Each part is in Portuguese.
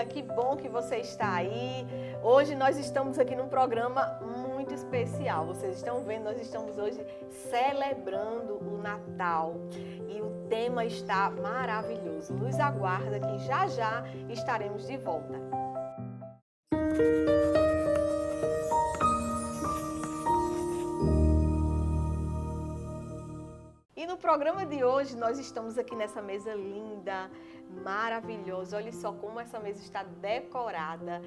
que bom que você está aí. Hoje nós estamos aqui num programa muito especial. Vocês estão vendo, nós estamos hoje celebrando o Natal e o tema está maravilhoso. Nos aguarda que já já estaremos de volta. E no programa de hoje nós estamos aqui nessa mesa linda, maravilhosa. Olha só como essa mesa está decorada,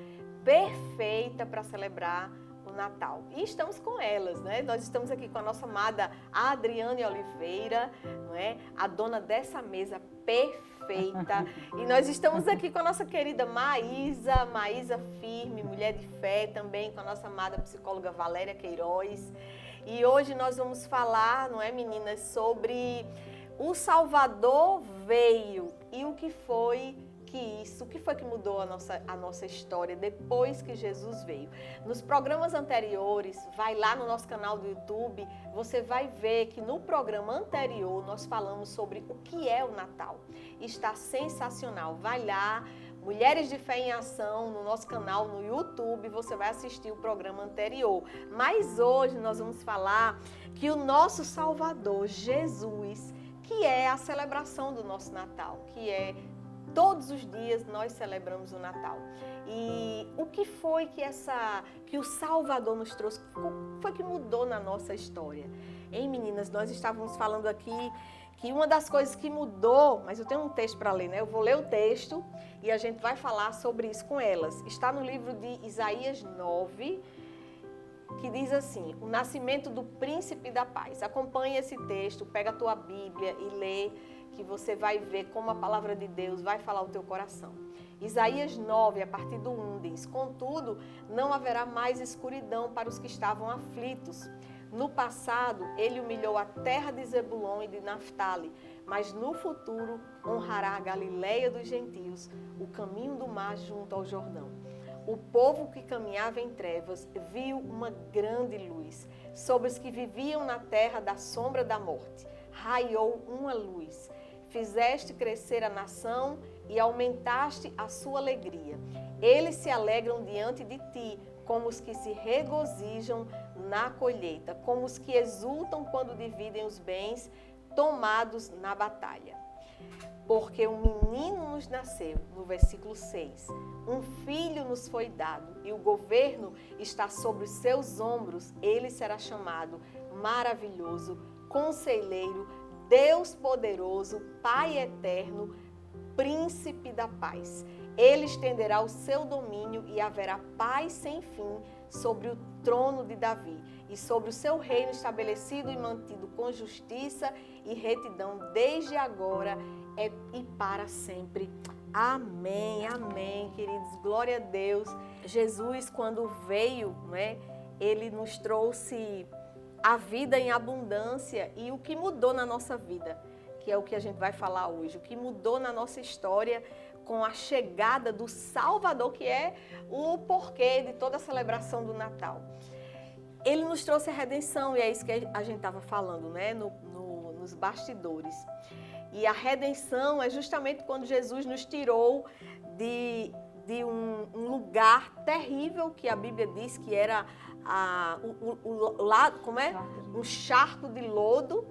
perfeita para celebrar o Natal. E estamos com elas, né? Nós estamos aqui com a nossa amada Adriane Oliveira, não é? A dona dessa mesa perfeita. E nós estamos aqui com a nossa querida Maísa Firme, mulher de fé, também com a nossa amada psicóloga Valéria Queiroz. E hoje nós vamos falar, não é, meninas, sobre o Salvador veio e o que foi que mudou a nossa história depois que Jesus veio. Nos programas anteriores, vai lá no nosso canal do YouTube, você vai ver que no programa anterior nós falamos sobre o que é o Natal. Está sensacional, vai lá. Mulheres de Fé em Ação, no nosso canal no YouTube, você vai assistir o programa anterior. Mas hoje nós vamos falar que o nosso Salvador, Jesus, que é a celebração do nosso Natal, que é todos os dias nós celebramos o Natal. E o que foi que o Salvador nos trouxe? O que foi que mudou na nossa história? Hein, meninas, nós estávamos falando aqui que uma das coisas que mudou, mas eu tenho um texto para ler, né? Eu vou ler o texto e a gente vai falar sobre isso com elas. Está no livro de Isaías 9, que diz assim, o nascimento do príncipe da paz. Acompanhe esse texto, pega a tua Bíblia e lê, que você vai ver como a palavra de Deus vai falar ao teu coração. Isaías 9, a partir do 1, diz, contudo, não haverá mais escuridão para os que estavam aflitos. No passado, ele humilhou a terra de Zebulon e de Naftali, mas no futuro honrará a Galileia dos gentios, o caminho do mar junto ao Jordão. O povo que caminhava em trevas viu uma grande luz. Sobre os que viviam na terra da sombra da morte, raiou uma luz. Fizeste crescer a nação e aumentaste a sua alegria. Eles se alegram diante de ti, como os que se regozijam na colheita, como os que exultam quando dividem os bens tomados na batalha. Porque um menino nos nasceu, no versículo 6, um filho nos foi dado e o governo está sobre os seus ombros. Ele será chamado Maravilhoso, Conselheiro, Deus Poderoso, Pai Eterno, Príncipe da Paz. Ele estenderá o seu domínio e haverá paz sem fim sobre o trono de Davi e sobre o seu reino estabelecido e mantido com justiça e retidão desde agora e para sempre. Amém, amém, queridos. Glória a Deus. Jesus, quando veio, né, ele nos trouxe a vida em abundância e o que mudou na nossa vida, que é o que a gente vai falar hoje, o que mudou na nossa história com a chegada do Salvador, que é o porquê de toda a celebração do Natal. Ele nos trouxe a redenção e é isso que a gente estava falando, né, nos bastidores. E a redenção é justamente quando Jesus nos tirou de um lugar terrível que a Bíblia diz que era um charco de lodo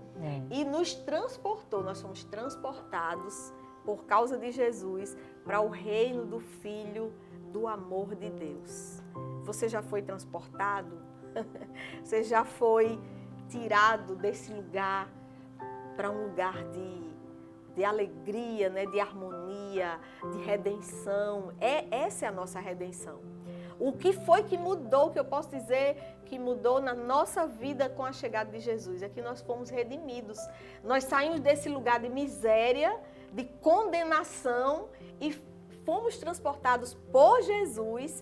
e nos transportou. Nós fomos transportados por causa de Jesus para o reino do Filho do amor de Deus. Você já foi transportado? Você já foi tirado desse lugar para um lugar de alegria, né? De harmonia, de redenção. Essa é a nossa redenção. O que foi que mudou, que eu posso dizer que mudou na nossa vida com a chegada de Jesus? É que nós fomos redimidos. Nós saímos desse lugar de miséria, de condenação e fomos transportados por Jesus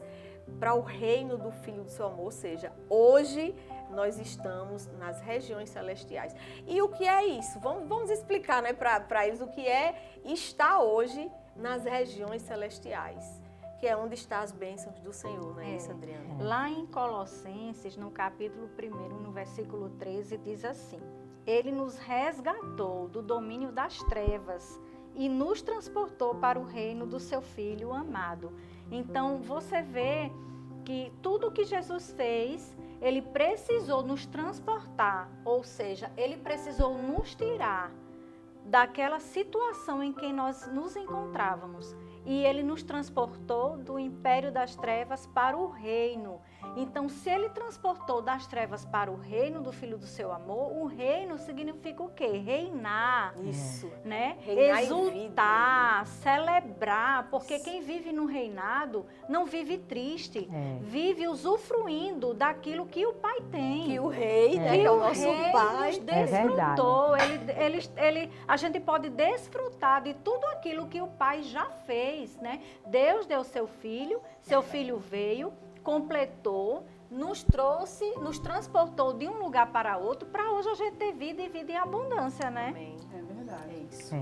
para o reino do Filho do seu amor. Ou seja, hoje nós estamos nas regiões celestiais. E o que é isso? Vamos explicar, né, para eles o que é estar hoje nas regiões celestiais, que é onde estão as bênçãos do Senhor, não é isso, Adriana? Lá em Colossenses, no capítulo 1, no versículo 13, diz assim: Ele nos resgatou do domínio das trevas e nos transportou para o reino do seu Filho amado. Então, você vê que tudo que Jesus fez, ele precisou nos transportar, ou seja, ele precisou nos tirar daquela situação em que nós nos encontrávamos. E ele nos transportou do império das trevas para o reino. Então, se ele transportou das trevas para o reino do Filho do seu amor, o reino significa o quê? Reinar. Isso. Né? Reinar Exultar, celebrar, porque quem vive no reinado não vive triste, vive usufruindo daquilo que o Pai tem. Que o rei, né, que é o nosso Pai, nos desfrutou. A gente pode desfrutar de tudo aquilo que o Pai já fez, né? Deus deu seu filho veio, completou, nos trouxe, nos transportou de um lugar para outro, para hoje a gente ter vida e vida em abundância, né? Amém. É verdade. É isso.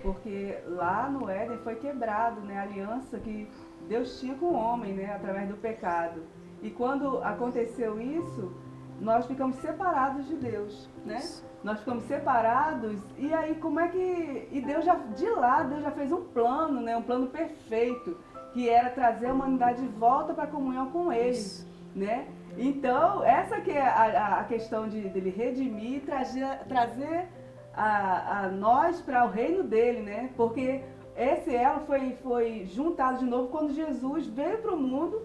Porque lá no Éden foi quebrado, né, a aliança que Deus tinha com o homem, né, através do pecado. E quando aconteceu isso, nós ficamos separados de Deus, né? Nós ficamos separados e aí como é que... E Deus Deus já fez um plano, né, um plano perfeito, que era trazer a humanidade de volta para a comunhão com Ele, né? Então, essa que é a questão dele redimir, trazer a nós para o reino dele, né? Porque esse elo foi juntado de novo quando Jesus veio para o mundo,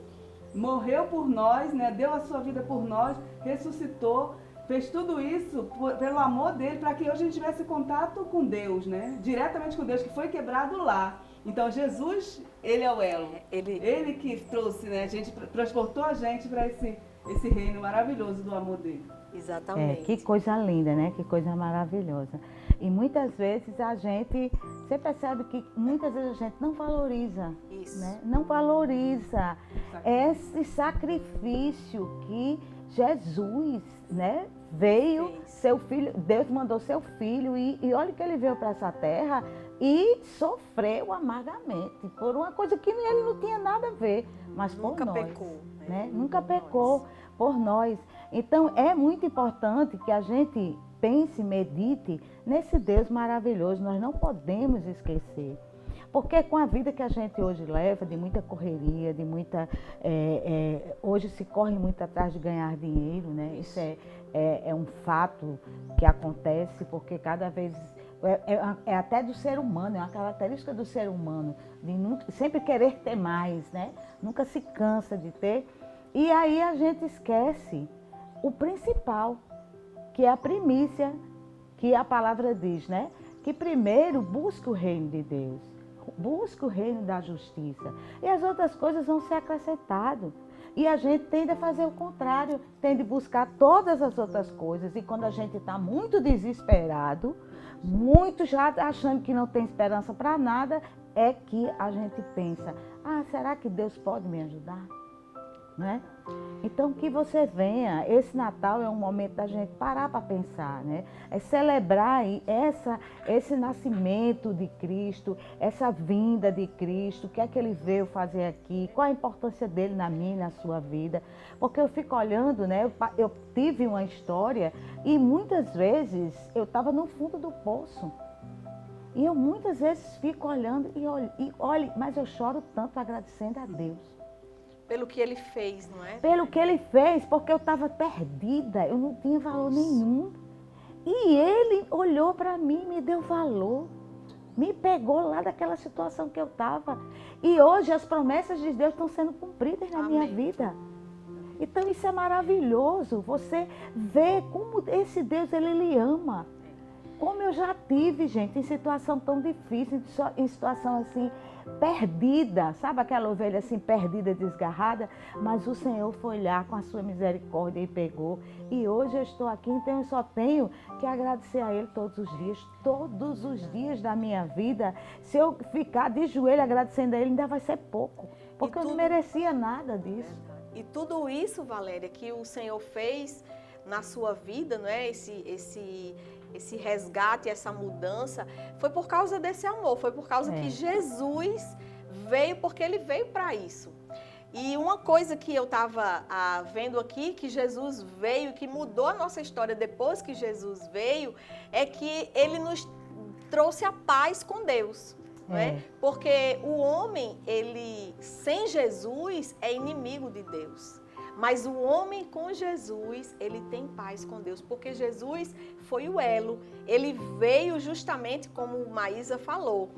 morreu por nós, né? Deu a sua vida por nós, ressuscitou, fez tudo isso pelo amor dele, para que hoje a gente tivesse contato com Deus, né? Diretamente com Deus, que foi quebrado lá. Então, Jesus, ele é o elo. Ele que trouxe, né? Transportou a gente para esse reino maravilhoso do amor dele. Exatamente. Que coisa linda, né? Que coisa maravilhosa. E muitas vezes você percebe que muitas vezes a gente não valoriza, Isso. né? Não valoriza esse sacrifício que Jesus, né, veio, seu filho, Deus mandou seu filho e olha que ele veio para essa terra e sofreu amargamente por uma coisa que ele não tinha nada a ver, mas Nunca por nós, pecou, né? Nunca pecou por nós. Então é muito importante que a gente pense, medite nesse Deus maravilhoso. Nós não podemos esquecer. Porque com a vida que a gente hoje leva, de muita correria, de muita... hoje se corre muito atrás de ganhar dinheiro, né? Isso é um fato que acontece, porque cada vez... É até do ser humano, é uma característica do ser humano, de sempre querer ter mais, né? Nunca se cansa de ter. E aí a gente esquece o principal, que é a primícia, que a palavra diz, né? Que primeiro busca o reino de Deus, busca o reino da justiça. E as outras coisas vão ser acrescentadas. E a gente tende a fazer o contrário, tende a buscar todas as outras coisas. E quando a gente está muito desesperado, muito já achando que não tem esperança para nada, é que a gente pensa, será que Deus pode me ajudar? Né? Então que você venha, esse Natal é um momento da gente parar para pensar, né? É celebrar esse nascimento de Cristo, essa vinda de Cristo, o que é que ele veio fazer aqui, qual a importância dele na minha e na sua vida. Porque eu fico olhando, né? Eu tive uma história e muitas vezes eu estava no fundo do poço. E eu muitas vezes fico olhando e olho, mas eu choro tanto agradecendo a Deus. Pelo que ele fez, não é? Pelo que ele fez, porque eu estava perdida, eu não tinha valor nenhum. E ele olhou para mim, me deu valor, me pegou lá daquela situação que eu estava. E hoje as promessas de Deus estão sendo cumpridas na minha vida. Então isso é maravilhoso, você vê como esse Deus, ele lhe ama. Como eu já tive, gente, em situação tão difícil, em situação assim, perdida, sabe aquela ovelha assim, perdida, desgarrada? Mas o Senhor foi lá com a sua misericórdia e pegou. E hoje eu estou aqui, então eu só tenho que agradecer a Ele todos os dias da minha vida. Se eu ficar de joelho agradecendo a Ele, ainda vai ser pouco, porque eu não merecia nada disso. E tudo isso, Valéria, que o Senhor fez na sua vida, não é? Esse resgate, essa mudança, foi por causa desse amor, foi por causa que Jesus veio, porque ele veio para isso. E uma coisa que eu estava vendo aqui, que Jesus veio, que mudou a nossa história depois que Jesus veio, é que ele nos trouxe a paz com Deus. não é? Porque o homem, ele sem Jesus é inimigo de Deus. Mas o homem com Jesus, ele tem paz com Deus, porque Jesus foi o elo. Ele veio justamente, como Maísa falou,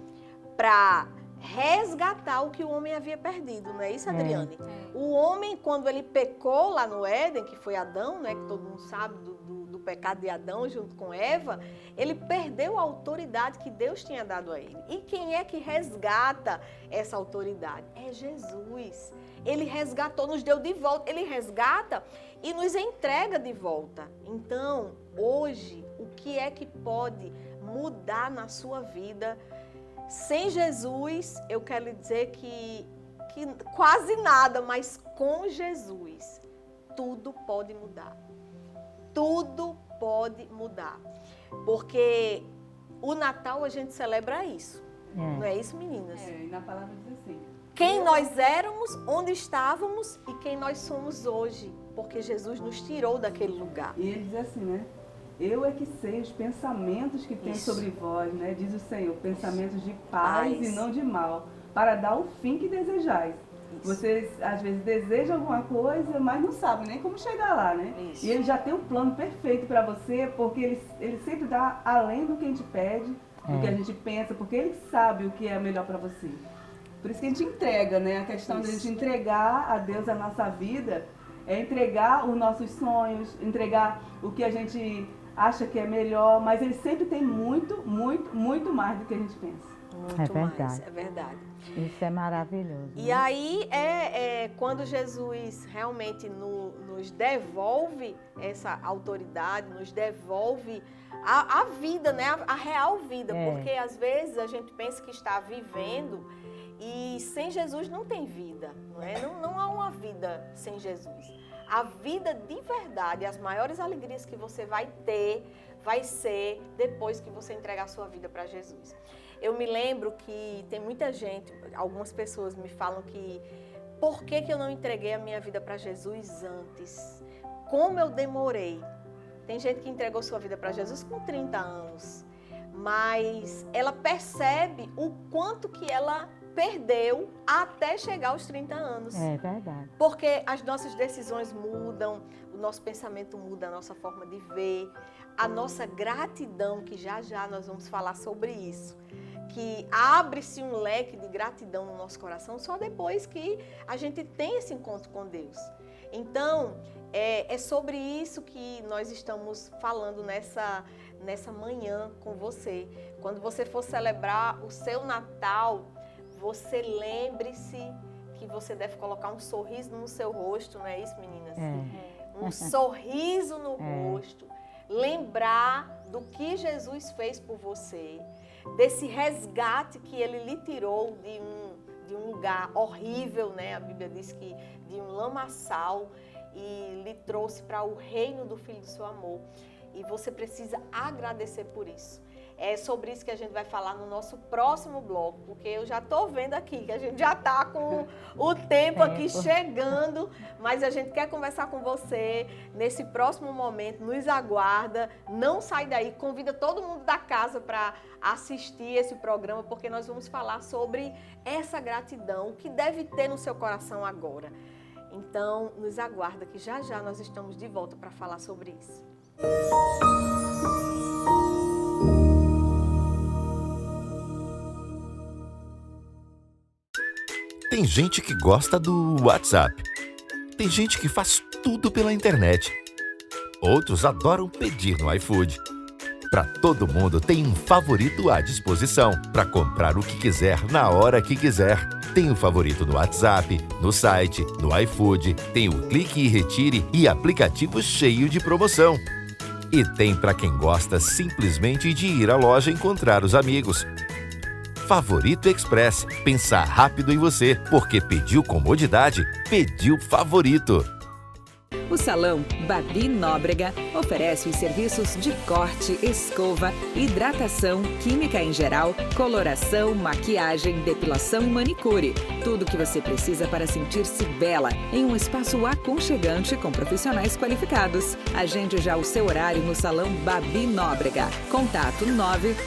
para resgatar o que o homem havia perdido, não é isso, Adriane? O homem, quando ele pecou lá no Éden, que foi Adão, né, que todo mundo sabe do pecado de Adão junto com Eva, ele perdeu a autoridade que Deus tinha dado a ele. E quem é que resgata essa autoridade? É Jesus. Ele resgatou, nos deu de volta, ele resgata e nos entrega de volta. Então, hoje, o que é que pode mudar na sua vida? Sem Jesus, eu quero lhe dizer que quase nada, mas com Jesus, tudo pode mudar. Tudo pode mudar. Porque o Natal a gente celebra isso. Não é isso, meninas? E na palavra diz assim: quem nós éramos, onde estávamos e quem nós somos hoje. Porque Jesus nos tirou daquele lugar. E ele diz assim, né? Eu é que sei os pensamentos que tenho sobre vós, né? Diz o Senhor, pensamentos de paz e não de mal, para dar o fim que desejais. Vocês, às vezes, desejam alguma coisa, mas não sabem nem como chegar lá, né? Isso. E ele já tem um plano perfeito para você, porque ele sempre dá além do que a gente pede, do que a gente pensa, porque ele sabe o que é melhor para você. Por isso que a gente entrega, né? A questão de a gente entregar a Deus a nossa vida é entregar os nossos sonhos, entregar o que a gente acha que é melhor, mas ele sempre tem muito, muito, muito mais do que a gente pensa. Muito mais, é verdade. Isso é maravilhoso. E aí quando Jesus realmente nos devolve essa autoridade, nos devolve a vida, né? A real vida, porque às vezes a gente pensa que está vivendo e sem Jesus não tem vida, não é? Não há uma vida sem Jesus. A vida de verdade, as maiores alegrias que você vai ter, vai ser depois que você entregar a sua vida para Jesus. Eu me lembro que tem muita gente, algumas pessoas me falam que por que eu não entreguei a minha vida para Jesus antes? Como eu demorei? Tem gente que entregou sua vida para Jesus com 30 anos, mas ela percebe o quanto que ela perdeu até chegar aos 30 anos. É verdade. Porque as nossas decisões mudam, o nosso pensamento muda, a nossa forma de ver, a nossa gratidão, que já já nós vamos falar sobre isso, que abre-se um leque de gratidão no nosso coração só depois que a gente tem esse encontro com Deus. Então, é sobre isso que nós estamos falando nessa manhã com você. Quando você for celebrar o seu Natal, você lembre-se que você deve colocar um sorriso no seu rosto, não é isso, meninas? Um sorriso no rosto. Lembrar do que Jesus fez por você, desse resgate que ele lhe tirou de um lugar horrível, né? A Bíblia diz que de um lamaçal, e lhe trouxe para o reino do Filho do seu amor. E você precisa agradecer por isso. É sobre isso que a gente vai falar no nosso próximo bloco, porque eu já estou vendo aqui que a gente já está com o tempo aqui chegando, mas a gente quer conversar com você nesse próximo momento, nos aguarda, não sai daí, convida todo mundo da casa para assistir esse programa, porque nós vamos falar sobre essa gratidão, o que deve ter no seu coração agora. Então, nos aguarda que já já nós estamos de volta para falar sobre isso. Tem gente que gosta do WhatsApp. Tem gente que faz tudo pela internet. Outros adoram pedir no iFood. Para todo mundo tem um favorito à disposição para comprar o que quiser na hora que quiser. Tem o favorito no WhatsApp, no site, no iFood, tem o Clique e Retire e aplicativo cheio de promoção. E tem para quem gosta simplesmente de ir à loja encontrar os amigos. Favorito Express. Pensar rápido em você, porque pediu comodidade, pediu favorito. O Salão Babi Nóbrega oferece os serviços de corte, escova, hidratação, química em geral, coloração, maquiagem, depilação e manicure. Tudo o que você precisa para sentir-se bela em um espaço aconchegante com profissionais qualificados. Agende já o seu horário no Salão Babi Nóbrega. Contato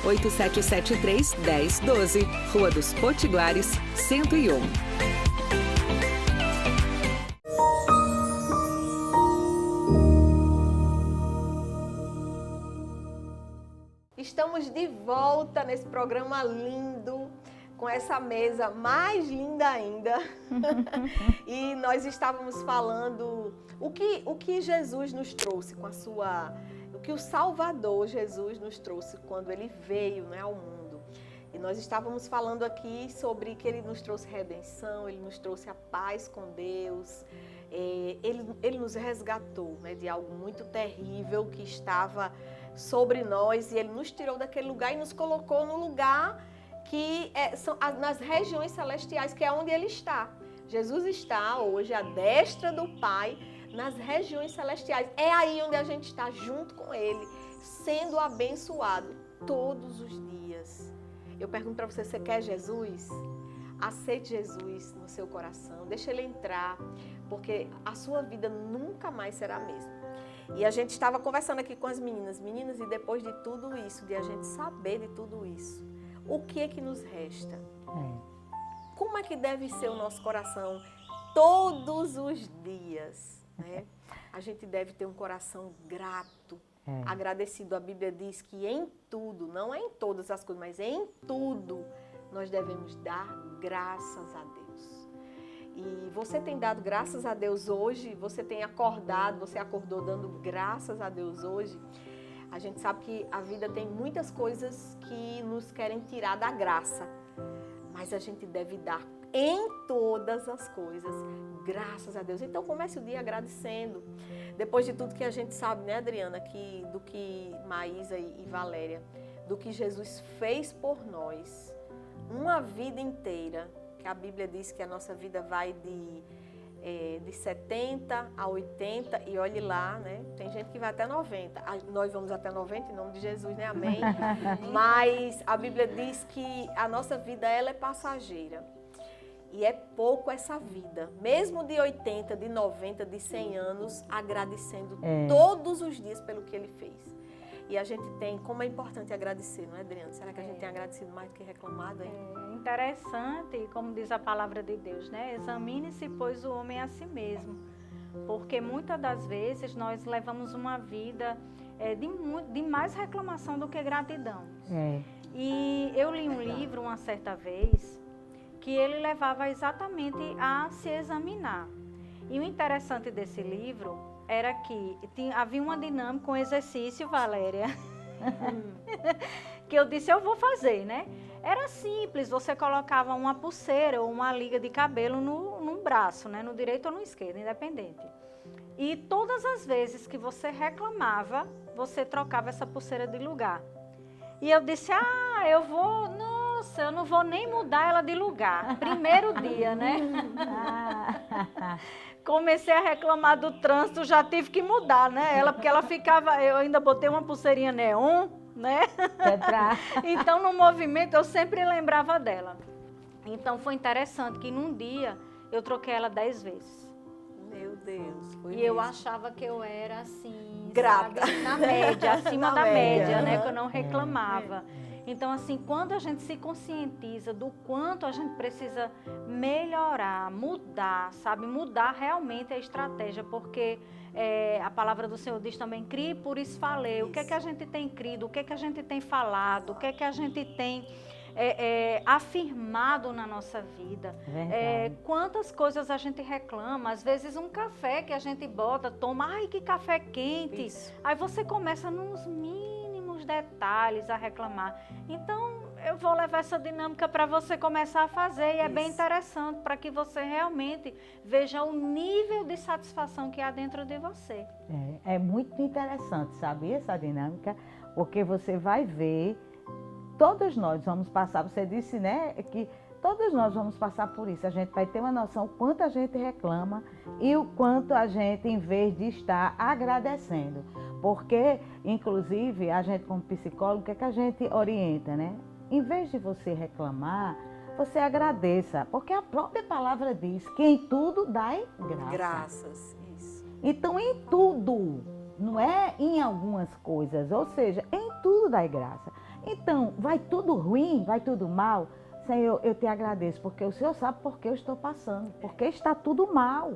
98773-1012, Rua dos Potiguares, 101. Estamos de volta nesse programa lindo, com essa mesa mais linda ainda. E nós estávamos falando o que Jesus nos trouxe com a sua... O que o Salvador Jesus nos trouxe quando ele veio, né, ao mundo. E nós estávamos falando aqui sobre que ele nos trouxe redenção, ele nos trouxe a paz com Deus. Ele nos resgatou, né, de algo muito terrível que estava sobre nós, e ele nos tirou daquele lugar e nos colocou no lugar que são nas regiões celestiais, que é onde ele está. Jesus está hoje à destra do Pai, nas regiões celestiais. É aí onde a gente está, junto com ele, sendo abençoado todos os dias. Eu pergunto para você, você quer Jesus? Aceite Jesus no seu coração, deixa ele entrar, porque a sua vida nunca mais será a mesma. E a gente estava conversando aqui com as meninas, e depois de tudo isso, de a gente saber de tudo isso, o que é que nos resta? Como é que deve ser o nosso coração todos os dias? Né? A gente deve ter um coração grato, agradecido. A Bíblia diz que em tudo, não é em todas as coisas, mas em tudo, nós devemos dar graças a Deus. E você tem dado graças a Deus hoje? Você tem acordado, você acordou dando graças a Deus hoje? A gente sabe que a vida tem muitas coisas que nos querem tirar da graça, mas a gente deve dar em todas as coisas graças a Deus. Então comece o dia agradecendo. Depois de tudo que a gente sabe, né, Adriana, do que Maísa e Valéria, do que Jesus fez por nós, uma vida inteira, que a Bíblia diz que a nossa vida vai de 70 a 80, e olhe lá, né? Tem gente que vai até 90. Nós vamos até 90 em nome de Jesus, né? Amém? Mas a Bíblia diz que a nossa vida, ela é passageira. E é pouco essa vida. Mesmo de 80, de 90, de 100 anos, agradecendo todos os dias pelo que ele fez. E a gente tem, como é importante agradecer, não é, Adriana? Será que a gente tem agradecido mais do que reclamado? Hein? É interessante, como diz a palavra de Deus, né? Examine-se, pois, o homem a si mesmo. Porque muitas das vezes nós levamos uma vida de mais reclamação do que gratidão. E eu li um livro uma certa vez que ele levava exatamente a se examinar. E o interessante desse livro era que havia uma dinâmica, um exercício, Valéria, que eu disse, eu vou fazer, né? Era simples, você colocava uma pulseira ou uma liga de cabelo num braço, né? No direito ou no esquerdo, independente. E todas as vezes que você reclamava, você trocava essa pulseira de lugar. E eu disse, nossa, eu não vou nem mudar ela de lugar. Primeiro dia, né? Comecei a reclamar do trânsito, já tive que mudar, né? Porque ela ficava, eu ainda botei uma pulseirinha neon, né? Então, no movimento, eu sempre lembrava dela. Então, foi interessante que num dia, eu troquei ela 10 vezes. Meu Deus. E eu achava que eu era assim, grata, sabe, na média, acima da média, né? Que eu não reclamava. Então, assim, quando a gente se conscientiza do quanto a gente precisa melhorar, mudar, sabe? Mudar realmente a estratégia, porque a palavra do Senhor diz também, crie por isso falei. O que é que a gente tem crido, o que é que a gente tem falado, o que é que a gente tem afirmado na nossa vida. Quantas coisas a gente reclama, às vezes um café que a gente bota, toma, ai que café quente. Isso. Aí você começa nos mínimos detalhes a reclamar. Então, eu vou levar essa dinâmica para você começar a fazer, e é bem interessante para que você realmente veja o nível de satisfação que há dentro de você. É muito interessante, sabe, essa dinâmica, porque você vai ver, todos nós vamos passar, você disse, né, que todos nós vamos passar por isso. A gente vai ter uma noção o quanto a gente reclama e o quanto a gente, em vez de estar agradecendo. Porque, inclusive, a gente como psicólogo, o que é que a gente orienta, né? Em vez de você reclamar, você agradeça. Porque a própria palavra diz que em tudo dai graça. Graças, isso. Então, em tudo, não é em algumas coisas, ou seja, em tudo dai graça. Então, vai tudo ruim, vai tudo mal, Senhor, eu te agradeço, porque o Senhor sabe por que eu estou passando, porque está tudo mal,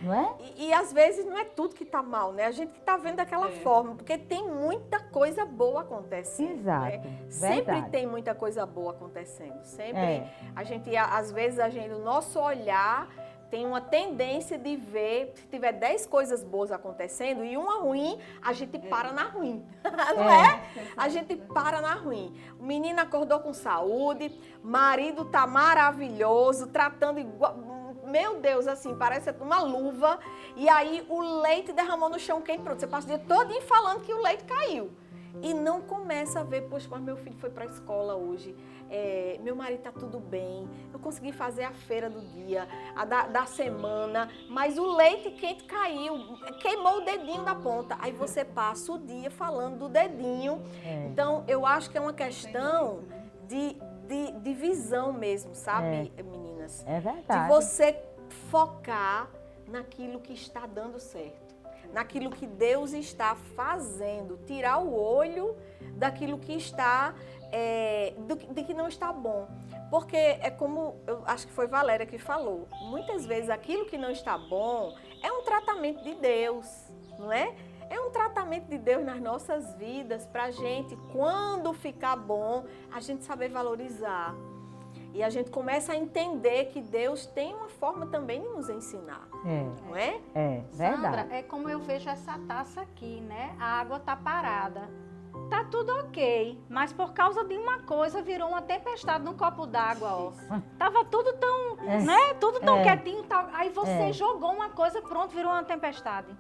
não é? E às vezes não é tudo que está mal, né? A gente que está vendo daquela forma, porque tem muita coisa boa acontecendo. Exato, né? Sempre verdade. tem muita coisa boa acontecendo. Sempre a gente, às vezes, o nosso olhar tem uma tendência de ver, se tiver 10 coisas boas acontecendo e uma ruim, a gente para na ruim, não é? A gente para na ruim. O menino acordou com saúde, marido tá maravilhoso, tratando igual, meu Deus, assim, parece uma luva, e aí o leite derramou no chão quente, pronto, você passa o dia todinho falando que o leite caiu. E não começa a ver, poxa, mas meu filho foi para a escola hoje, meu marido está tudo bem, eu consegui fazer a feira do dia, da semana, mas o leite quente caiu, queimou o dedinho da ponta. Aí você passa o dia falando do dedinho. Então, eu acho que é uma questão de visão mesmo, sabe, meninas? É verdade. De você focar naquilo que está dando certo. Naquilo que Deus está fazendo, tirar o olho daquilo que está, de que não está bom. Porque é como, eu acho que foi Valéria que falou, muitas vezes aquilo que não está bom é um tratamento de Deus, não é? É um tratamento de Deus nas nossas vidas, para a gente, quando ficar bom, a gente saber valorizar. E a gente começa a entender que Deus tem uma forma também de nos ensinar, não é? É, verdade. Sandra, é como eu vejo essa taça aqui, né? A água tá parada. Tá tudo ok, mas por causa de uma coisa virou uma tempestade no copo d'água, ó. Tava tudo tão, né? Tudo tão quietinho, tal. Aí você jogou uma coisa, pronto, virou uma tempestade.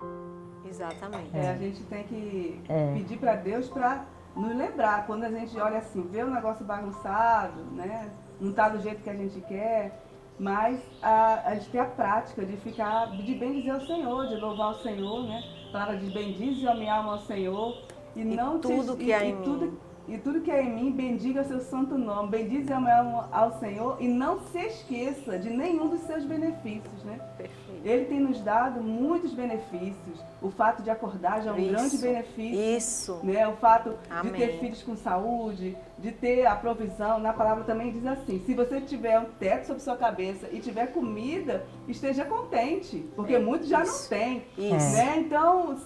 Exatamente. A gente tem que pedir para Deus para nos lembrar, quando a gente olha assim, vê o negócio bagunçado, né? Não está do jeito que a gente quer, mas a gente tem a prática de ficar, de bendizer o Senhor, de louvar o Senhor, né? A palavra diz, bendize a minha alma ao Senhor. E não tudo que há em mim. E tudo que há em mim, bendiga o seu santo nome. Bendize a minha alma ao Senhor e não se esqueça de nenhum dos seus benefícios, né? Perfeito. Ele tem nos dado muitos benefícios. O fato de acordar já é um grande benefício. Isso. Né? O fato Amém. de ter filhos com saúde, de ter a provisão. Na palavra também diz assim, se você tiver um teto sobre sua cabeça e tiver comida, esteja contente, porque muitos já não têm. Isso. Né? Então,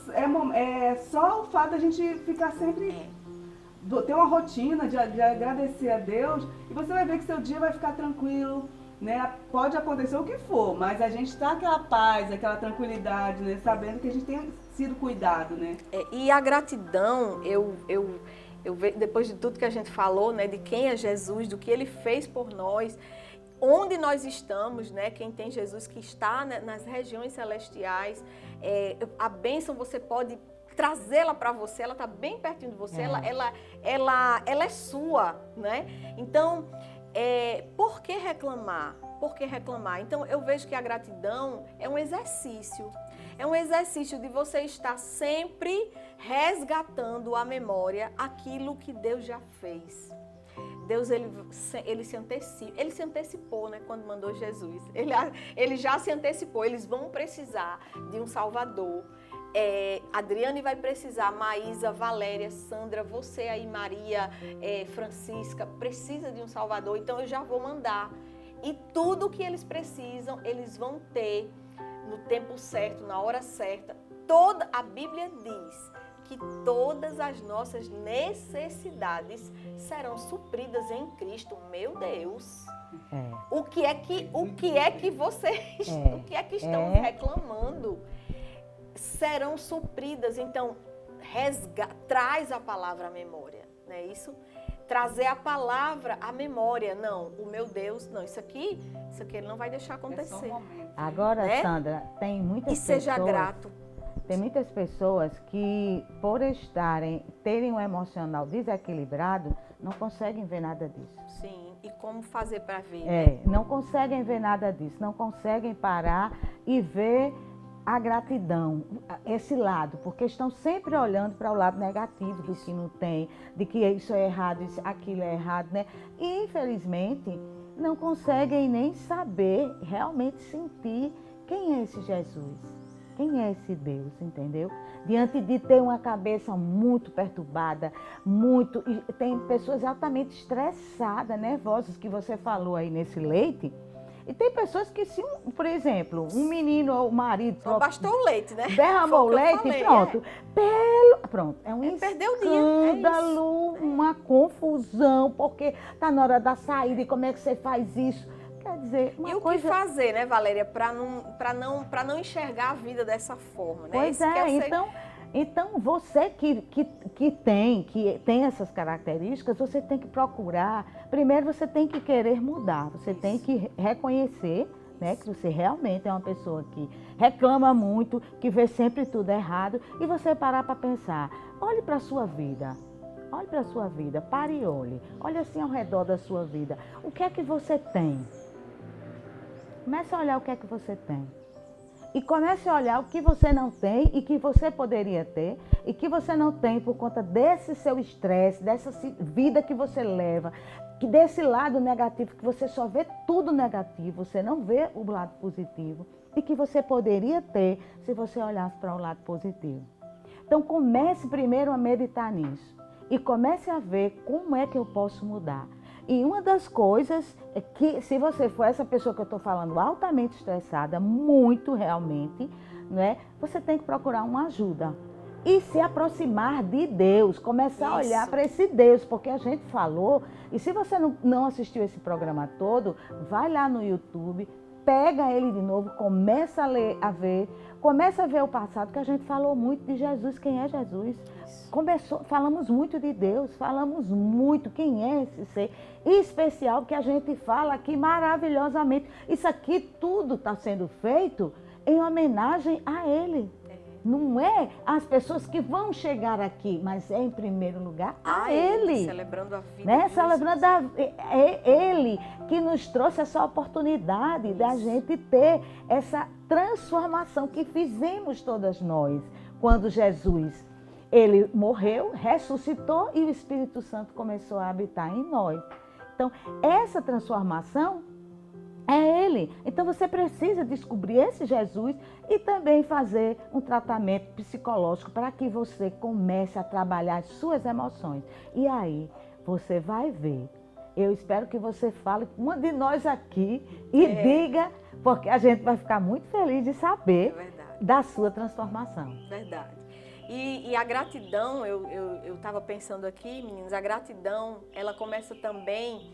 é só o fato da gente ficar sempre... ter uma rotina de agradecer a Deus e você vai ver que seu dia vai ficar tranquilo, né? Pode acontecer o que for, mas a gente está aquela paz, aquela tranquilidade, né? Sabendo que a gente tem sido cuidado, né? E a gratidão, eu vejo, depois de tudo que a gente falou, né? De quem é Jesus, do que Ele fez por nós, onde nós estamos, né? Quem tem Jesus que está, né, nas regiões celestiais, a bênção você pode trazê-la para você, ela está bem pertinho de você, ela é sua, né? Então, por que reclamar? Por que reclamar? Então, eu vejo que a gratidão é um exercício. É um exercício de você estar sempre resgatando à memória aquilo que Deus já fez. Deus, ele se antecipou, né, quando mandou Jesus. Ele já se antecipou, eles vão precisar de um Salvador. Adriane vai precisar, Maísa, Valéria, Sandra, você aí, Maria, Francisca, precisa de um Salvador, então eu já vou mandar. E tudo que eles precisam, eles vão ter no tempo certo, na hora certa. A Bíblia diz que todas as nossas necessidades serão supridas em Cristo. Meu Deus! O que é que vocês, o que é que estão reclamando? Serão supridas, então traz a palavra à memória, não é isso? Trazer a palavra à memória, não, o meu Deus, não, isso aqui ele não vai deixar acontecer. Agora, né? Sandra, tem muitas pessoas... E seja grato. Tem muitas pessoas que, por terem um emocional desequilibrado, não conseguem ver nada disso. Sim. e como fazer para ver. Não conseguem ver nada disso, não conseguem parar e ver a gratidão, esse lado, porque estão sempre olhando para o lado negativo do que não tem, de que isso é errado, aquilo é errado, né? E, infelizmente, não conseguem nem saber, realmente sentir quem é esse Jesus, quem é esse Deus, entendeu? Diante de ter uma cabeça muito perturbada, e tem pessoas altamente estressadas, nervosas, que você falou aí nesse leite. E tem pessoas que, se, por exemplo, um menino ou o marido... Só bastou o leite, né? Derramou o leite e pronto. Pronto, é um escândalo, uma confusão, porque está na hora da saída e como é que você faz isso? Quer dizer, uma e coisa... o que fazer, né, Valéria, para não enxergar a vida dessa forma, né? Pois então você que tem essas características, você tem que procurar. Primeiro você tem que querer mudar, você tem que reconhecer, né, que você realmente é uma pessoa que reclama muito, que vê sempre tudo errado, e você parar para pensar, olhe para a sua vida. Olhe para a sua vida, pare e olhe. Olhe assim ao redor da sua vida. O que é que você tem? Comece a olhar o que é que você tem. E comece a olhar o que você não tem e que você poderia ter e que você não tem por conta desse seu estresse, dessa vida que você leva, que desse lado negativo, que você só vê tudo negativo, você não vê o lado positivo e que você poderia ter se você olhasse para o lado positivo. Então comece primeiro a meditar nisso e comece a ver como é que eu posso mudar. E uma das coisas é que, se você for essa pessoa que eu estou falando, altamente estressada, muito realmente, né, você tem que procurar uma ajuda. E se aproximar de Deus, começar a olhar para esse Deus, porque a gente falou, e se você não assistiu esse programa todo, vai lá no YouTube, pega ele de novo, começa a ler, começa a ver o passado, que a gente falou muito de Jesus, quem é Jesus. Falamos muito de Deus, falamos muito quem é esse ser especial que a gente fala aqui maravilhosamente. Isso aqui tudo está sendo feito em homenagem a Ele. Não é as pessoas que vão chegar aqui, mas é em primeiro lugar a Ele. Celebrando a vida. Né? Celebrando Ele que nos trouxe essa oportunidade da gente ter essa transformação que fizemos todas nós. Quando Jesus, Ele morreu, ressuscitou e o Espírito Santo começou a habitar em nós. Então, essa transformação é Ele. Então você precisa descobrir esse Jesus e também fazer um tratamento psicológico para que você comece a trabalhar as suas emoções. E aí você vai ver. Eu espero que você fale com uma de nós aqui e diga, porque a gente vai ficar muito feliz de saber da sua transformação. Verdade. E a gratidão, eu estava pensando aqui, meninos, a gratidão, ela começa também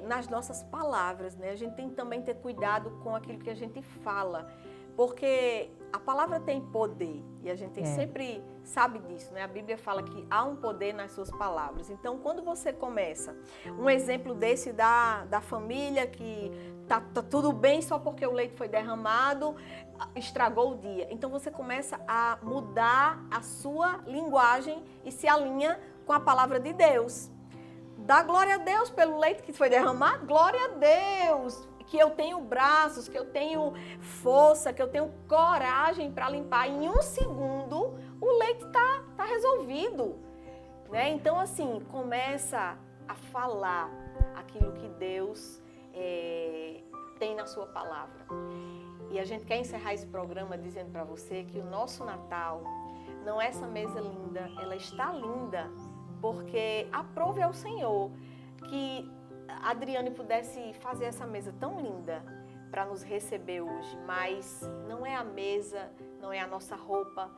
nas nossas palavras, né? A gente tem que também ter cuidado com aquilo que a gente fala, porque a palavra tem poder e a gente sempre sabe disso, né? A Bíblia fala que há um poder nas suas palavras. Então, quando você começa, um exemplo desse da família que tá tudo bem só porque o leite foi derramado, estragou o dia. Então, você começa a mudar a sua linguagem e se alinha com a palavra de Deus. Dá glória a Deus pelo leite que foi derramado, glória a Deus, que eu tenho braços, que eu tenho força, que eu tenho coragem para limpar. Em um segundo, o leite tá resolvido, né? Então, assim, começa a falar aquilo que Deus tem na sua palavra. E a gente quer encerrar esse programa dizendo para você que o nosso Natal não é essa mesa linda, ela está linda, porque aprove ao Senhor que a Adriane pudesse fazer essa mesa tão linda para nos receber hoje, mas não é a mesa, não é a nossa roupa,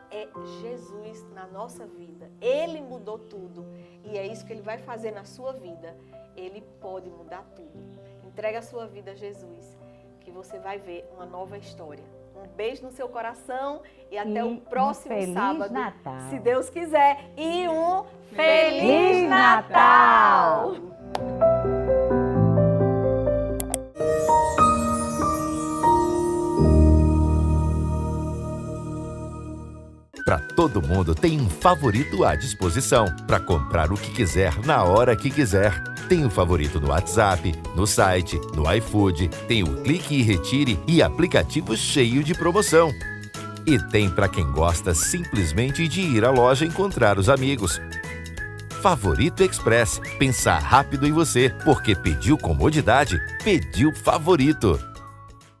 é Jesus na nossa vida. Ele mudou tudo e é isso que Ele vai fazer na sua vida. Ele pode mudar tudo. Entrega a sua vida a Jesus, que você vai ver uma nova história. Um beijo no seu coração e até o próximo sábado, Natal. Se Deus quiser. E um Feliz Natal! Para todo mundo tem um favorito à disposição para comprar o que quiser na hora que quiser. Tem o favorito no WhatsApp, no site, no iFood, tem o Clique e Retire e aplicativo cheio de promoção. E tem para quem gosta simplesmente de ir à loja encontrar os amigos. Favorito Express. Pensar rápido em você, porque pediu comodidade, pediu favorito.